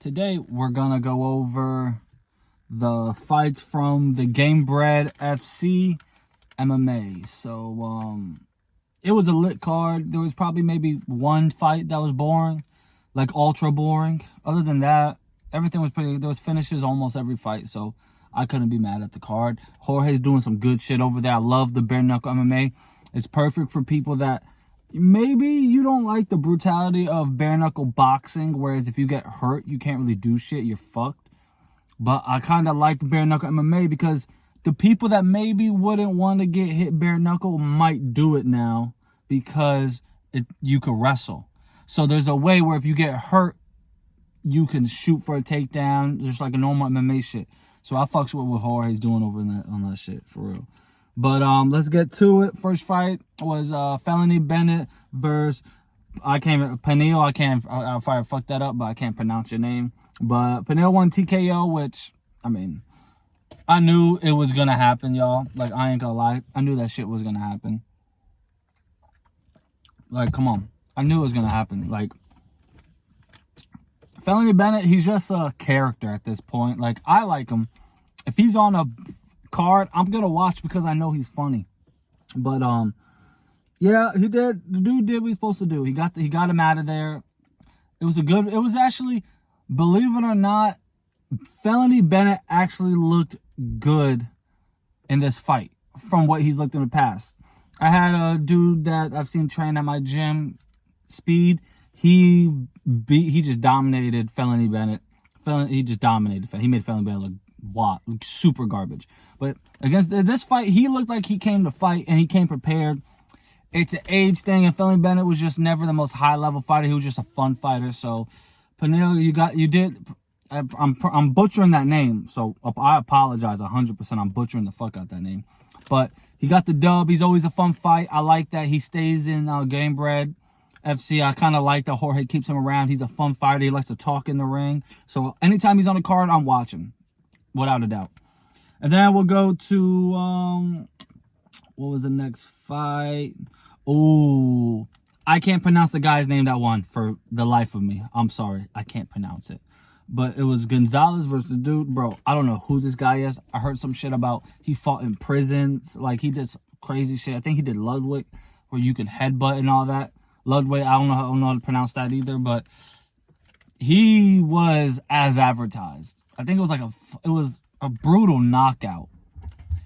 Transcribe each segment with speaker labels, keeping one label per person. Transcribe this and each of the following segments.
Speaker 1: Today we're gonna go over the fights from the Gamebredfc MMA. So it was a lit card. There was probably maybe one fight that was boring, like ultra boring. Other than that, everything was pretty. There was finishes almost every fight, so I couldn't be mad at the card. Jorge's doing some good shit over there. I love the bare knuckle MMA. It's perfect for people that maybe you don't like the brutality of bare knuckle boxing, whereas if you get hurt, you can't really do shit. You're fucked. But I kind of like the bare knuckle MMA because the people that maybe wouldn't want to get hit bare knuckle might do it now because you can wrestle. So there's a way where if you get hurt, you can shoot for a takedown, just like a normal MMA shit. So I fucks with what Jorge's doing over on that shit, for real. But let's get to it. First fight was Felony Bennett versus Peniel. I fucked that up, but I can't pronounce your name. But Peniel won TKO, which, I mean, I knew it was gonna happen, y'all. Like, I ain't gonna lie. I knew that shit was gonna happen. Like, come on. I knew it was gonna happen. Like, Felony Bennett, he's just a character at this point. Like, I like him. If he's on a card, I'm gonna watch because I know he's funny. But yeah, the dude did what he's supposed to do. He got him out of there. It was actually, believe it or not, Felony Bennett actually looked good in this fight from what he's looked in the past. I had a dude that I've seen train at my gym, Speed. He just dominated Felony Bennett. He just dominated. He made Felony Bennett look super garbage. But against this fight, he looked like he came to fight and he came prepared. It's an age thing, and Felony Bennett was just never the most high-level fighter. He was just a fun fighter. So, Peniel, I'm butchering that name, so I apologize 100%. I'm butchering the fuck out that name. But he got the dub. He's always a fun fight. I like that. He stays in Gamebredfc. I kind of like that Jorge keeps him around. He's a fun fighter. He likes to talk in the ring. So anytime he's on the card, I'm watching, without a doubt. And then we'll go to, what was the next fight? Oh, I can't pronounce the guy's name that won for the life of me. I'm sorry. I can't pronounce it. But it was Gonzalez versus the dude. Bro, I don't know who this guy is. I heard some shit about he fought in prisons. Like, he did some crazy shit. I think he did Ludwig, where you could headbutt and all that. Ludwig, I don't know how to pronounce that either. But he was as advertised. I think it was a brutal knockout.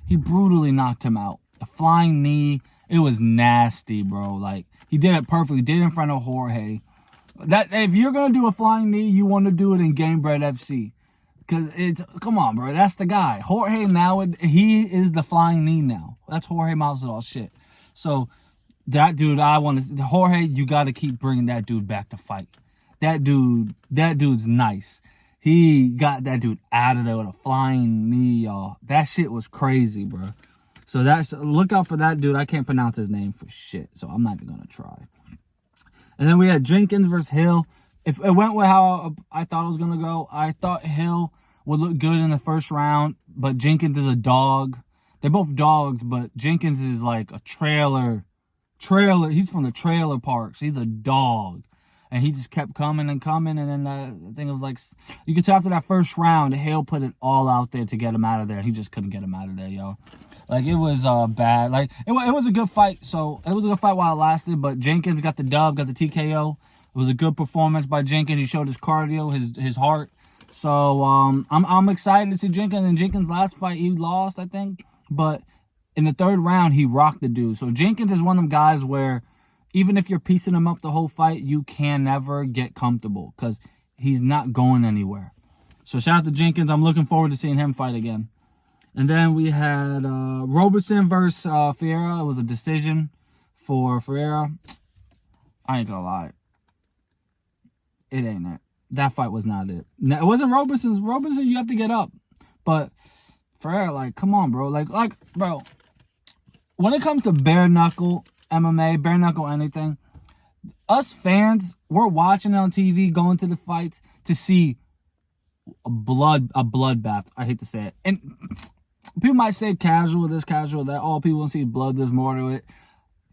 Speaker 1: He brutally knocked him out. A flying knee. It was nasty, bro. Like, he did it perfectly. Did it in front of Jorge. That if you're gonna do a flying knee, you want to do it in Gamebredfc, because come on, bro. That's the guy. Jorge now, he is the flying knee now. That's Jorge Masvidal shit. So that dude, Jorge, you got to keep bringing that dude back to fight. That dude's nice. He got that dude out of there with a flying knee, y'all. That shit was crazy, bro. So look out for that dude. I can't pronounce his name for shit, so I'm not even gonna try. And then we had Jenkins versus Hill. If it went with how I thought it was gonna go, I thought Hill would look good in the first round, but Jenkins is a dog. They're both dogs, but Jenkins is like a trailer. He's from the trailer parks. He's a dog. And he just kept coming and coming. And then I think it was like, you could tell after that first round, Hill put it all out there to get him out of there. He just couldn't get him out of there, y'all. Like, it was bad. Like, it was a good fight. So, it was a good fight while it lasted. But Jenkins got the dub, got the TKO. It was a good performance by Jenkins. He showed his cardio, his heart. So, I'm excited to see Jenkins. In Jenkins' last fight, he lost, I think. But in the third round, he rocked the dude. So, Jenkins is one of them guys where even if you're piecing him up the whole fight, you can never get comfortable because he's not going anywhere. So, shout out to Jenkins. I'm looking forward to seeing him fight again. And then we had Roberson versus Ferreira. It was a decision for Ferreira. I ain't gonna lie. It ain't it. That fight was not it. It wasn't Robeson's. Roberson, you have to get up. But Ferreira, like, come on, bro. Like, bro, when it comes to bare knuckle MMA, bare knuckle anything, us fans, we're watching it on TV, going to the fights to see a bloodbath. I hate to say it. And people might say casual this, casual that. Oh, people want to see blood. There's more to it.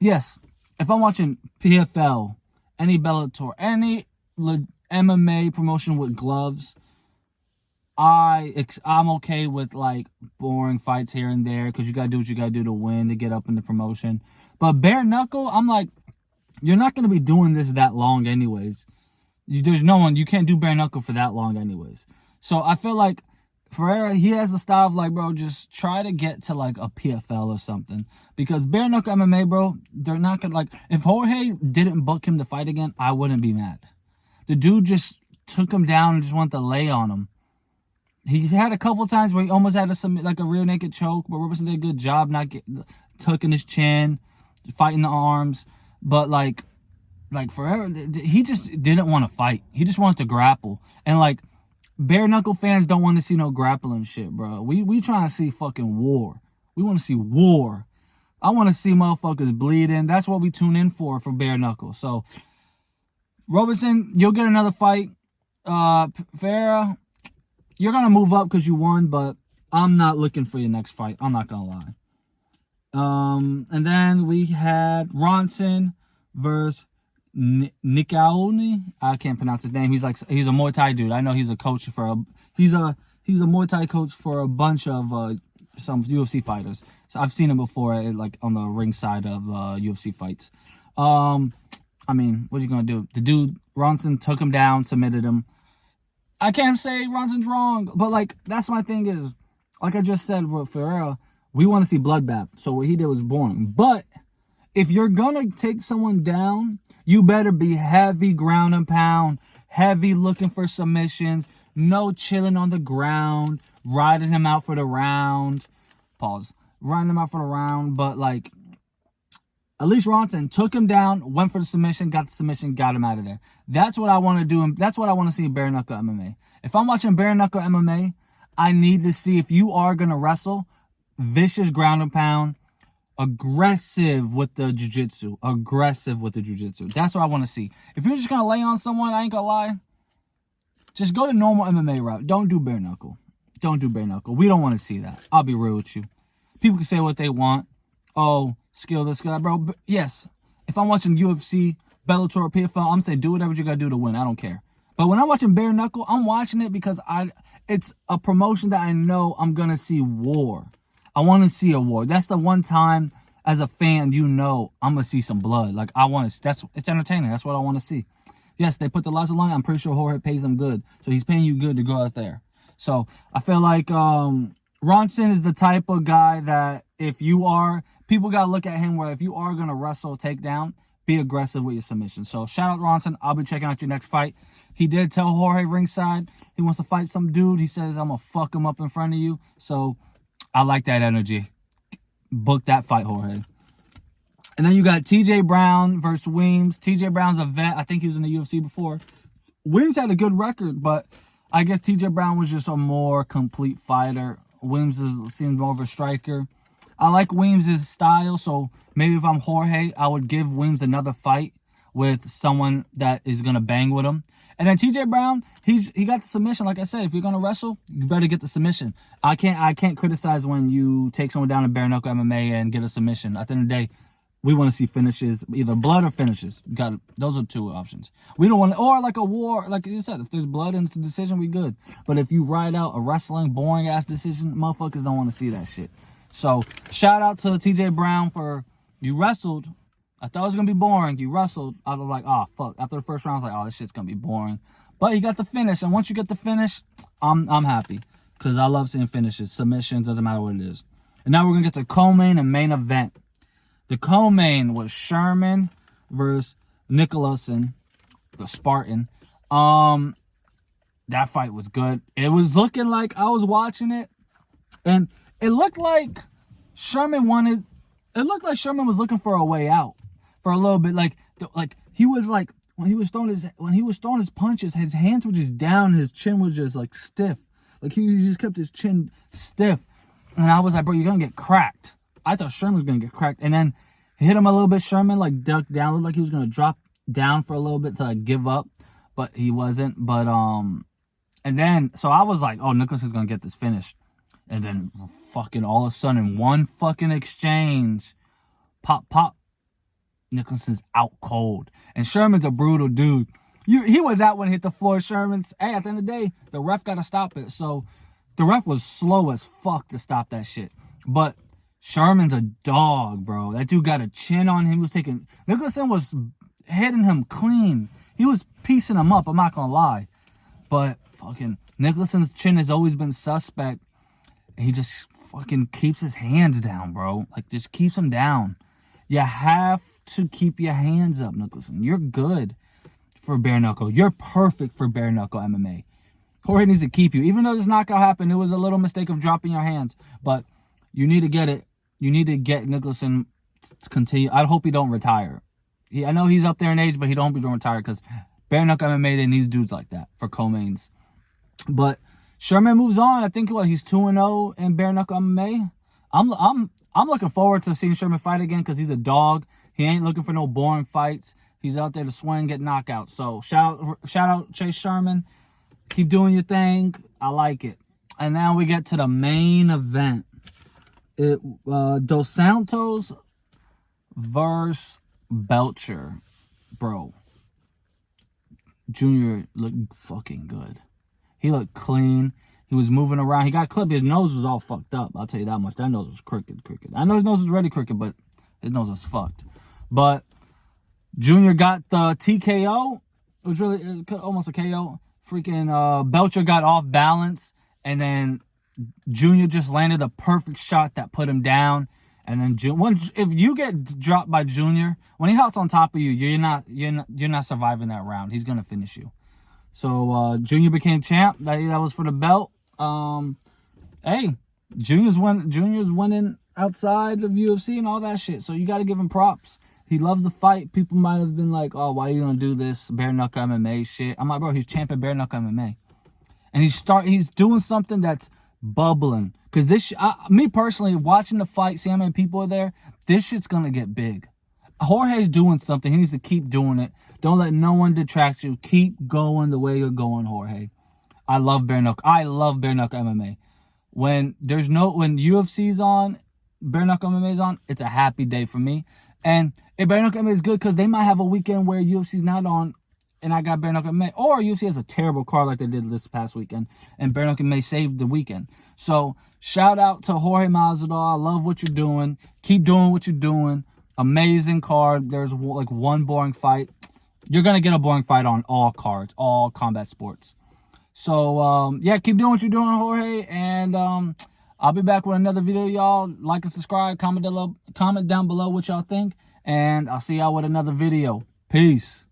Speaker 1: Yes. If I'm watching PFL, any Bellator, any MMA promotion with gloves, I'm okay with like boring fights here and there because you gotta do what you gotta do to win, to get up in the promotion. But bare knuckle, I'm like, you're not gonna be doing this that long anyways. There's no one, you can't do bare knuckle for that long anyways. So I feel like Ferreira, he has a style of like, bro, just try to get to like a PFL or something. Because bare knuckle MMA, bro, they're not gonna like, if Jorge didn't book him to fight again, I wouldn't be mad. The dude just took him down and just wanted to lay on him. He had a couple times where he almost had like a rear naked choke, but Robertson did a good job not tucking his chin, fighting the arms. But like Ferreira, he just didn't want to fight. He just wanted to grapple. And like, bare knuckle fans don't want to see no grappling shit, bro. We trying to see fucking war. We want to see war. I want to see motherfuckers bleeding. That's what we tune in for bare knuckle. So, Robertson, you'll get another fight. Ferreira, you're going to move up because you won, but I'm not looking for your next fight. I'm not going to lie. And then we had Ronson versus Nikaoni. I can't pronounce his name. He's a Muay Thai dude. I know he's a coach for he's a Muay Thai coach for a bunch of some UFC fighters. So I've seen him before, like on the ring side of UFC fights. I mean, what are you gonna do? The dude Ronson took him down, submitted him. I can't say Ronson's wrong, but like that's my thing is, like I just said with Ferreira, we want to see bloodbath. So what he did was boring. But if you're gonna take someone down, you better be heavy ground and pound, heavy looking for submissions, no chilling on the ground, riding him out for the round. Pause. Riding him out for the round, but like, at least Ronson took him down, went for the submission, got the submission, got him out of there. That's what I want to do, and that's what I want to see in bare knuckle MMA. If I'm watching bare knuckle MMA, I need to see, if you are gonna wrestle, vicious ground and pound, aggressive with the jiu-jitsu. That's what I want to see. If you're just going to lay on someone, I ain't going to lie, just go the normal MMA route. Don't do bare knuckle. We don't want to see that. I'll be real with you. People can say what they want. Oh, skill this guy, bro. But yes, if I'm watching UFC, Bellator, or PFL, I'm saying do whatever you got to do to win. I don't care. But when I'm watching bare knuckle, I'm watching it because it's a promotion that I know I'm going to see war. I want to see a war. That's the one time as a fan, you know, I'm going to see some blood. Like, it's entertaining. That's what I want to see. Yes, they put the lights on. I'm pretty sure Jorge pays them good. So he's paying you good to go out there. So I feel like Ronson is the type of guy that people got to look at him where if you are going to wrestle takedown, be aggressive with your submission. So shout out Ronson. I'll be checking out your next fight. He did tell Jorge ringside he wants to fight some dude. He says, I'm going to fuck him up in front of you. So I like that energy. Book that fight, Jorge. And then you got TJ Brown versus Weems. TJ Brown's a vet. I think he was in the UFC before. Weems had a good record, but I guess TJ Brown was just a more complete fighter. Weems seems more of a striker. I like Weems' style, so maybe if I'm Jorge, I would give Weems another fight with someone that is going to bang with him. And then TJ Brown, he got the submission. Like I said, if you're gonna wrestle, you better get the submission. I can't criticize when you take someone down in bare knuckle MMA and get a submission. At the end of the day, we want to see finishes, either blood or finishes. Those are two options. We don't want to, or like a war, like you said, if there's blood and it's a decision, we good. But if you ride out a wrestling boring ass decision, motherfuckers don't want to see that shit. So shout out to TJ Brown for you wrestled. I thought it was going to be boring. You wrestled. I was like, oh, fuck. After the first round, I was like, oh, this shit's going to be boring. But you got the finish. And once you get the finish, I'm happy. Because I love seeing finishes. Submissions, doesn't matter what it is. And now we're going to get to co-main and main event. The co-main was Sherman versus Nicholson, the Spartan. That fight was good. It was looking like I was watching it. And it looked like Sherman was looking for a way out. For a little bit, like he was like when he was throwing his punches, his hands were just down, his chin was just like stiff, like he just kept his chin stiff, and I was like, bro, you're gonna get cracked. I thought Sherman was gonna get cracked, and then he hit him a little bit. Sherman like ducked down, looked like he was gonna drop down for a little bit to like give up, but he wasn't. But and then so I was like, oh, Nicholson's gonna get this finish, and then fucking all of a sudden, one fucking exchange, pop. Nicholson's out cold. And Sherman's a brutal dude. He was out when it hit the floor. Sherman's, hey, at the end of the day, the ref got to stop it. So the ref was slow as fuck to stop that shit. But Sherman's a dog, bro. That dude got a chin on him. He was taking, Nicholson was hitting him clean. He was piecing him up, I'm not gonna lie. But fucking Nicholson's chin has always been suspect. And he just fucking keeps his hands down, bro. Like, just keeps them down. You have to keep your hands up, Nicholson. You're good for bare knuckle. You're perfect for bare knuckle MMA. Jorge needs to keep you. Even though this knockout happened, it was a little mistake of dropping your hands. But you need to get it. You need to get Nicholson to continue. I hope he don't retire. I know he's up there in age, but he don't retire because bare knuckle MMA, they need dudes like that for co-mains. But Sherman moves on. I think he's 2-0 in bare knuckle MMA. I'm looking forward to seeing Sherman fight again because he's a dog. He ain't looking for no boring fights. He's out there to swing, get knockouts. So shout out Chase Sherman. Keep doing your thing. I like it. And now we get to the main event. Dos Santos versus Belcher. Bro. Junior looked fucking good. He looked clean. He was moving around. He got clipped. His nose was all fucked up. I'll tell you that much. That nose was crooked. I know his nose was already crooked, but his nose was fucked. But Junior got the TKO. It was really almost a KO. Freaking Belcher got off balance. And then Junior just landed a perfect shot that put him down. And then if you get dropped by Junior, when he hops on top of you, you're not surviving that round. He's gonna finish you. So Junior became champ. That was for the belt. Hey, Junior's winning outside of UFC and all that shit. So you got to give him props. He loves the fight. People might have been like, "Oh, why are you gonna do this bare knuckle MMA shit?" I'm like, bro, he's champion bare knuckle MMA, and he's doing something that's bubbling. Cause me personally, watching the fight, see how many people are there. This shit's gonna get big. Jorge's doing something. He needs to keep doing it. Don't let no one detract you. Keep going the way you're going, Jorge. I love bare knuckle. I love bare knuckle MMA. When UFC's on, bare knuckle MMA's on, it's a happy day for me. And if bare knuckle MMA is good because they might have a weekend where UFC's not on and I got bare knuckle MMA. Or UFC has a terrible card like they did this past weekend. And bare knuckle MMA saved the weekend. So shout out to Jorge Masvidal. I love what you're doing. Keep doing what you're doing. Amazing card. There's like one boring fight. You're going to get a boring fight on all cards, all combat sports. So, yeah, keep doing what you're doing, Jorge. And I'll be back with another video, y'all. Like and subscribe. Comment down below what y'all think. And I'll see y'all with another video. Peace.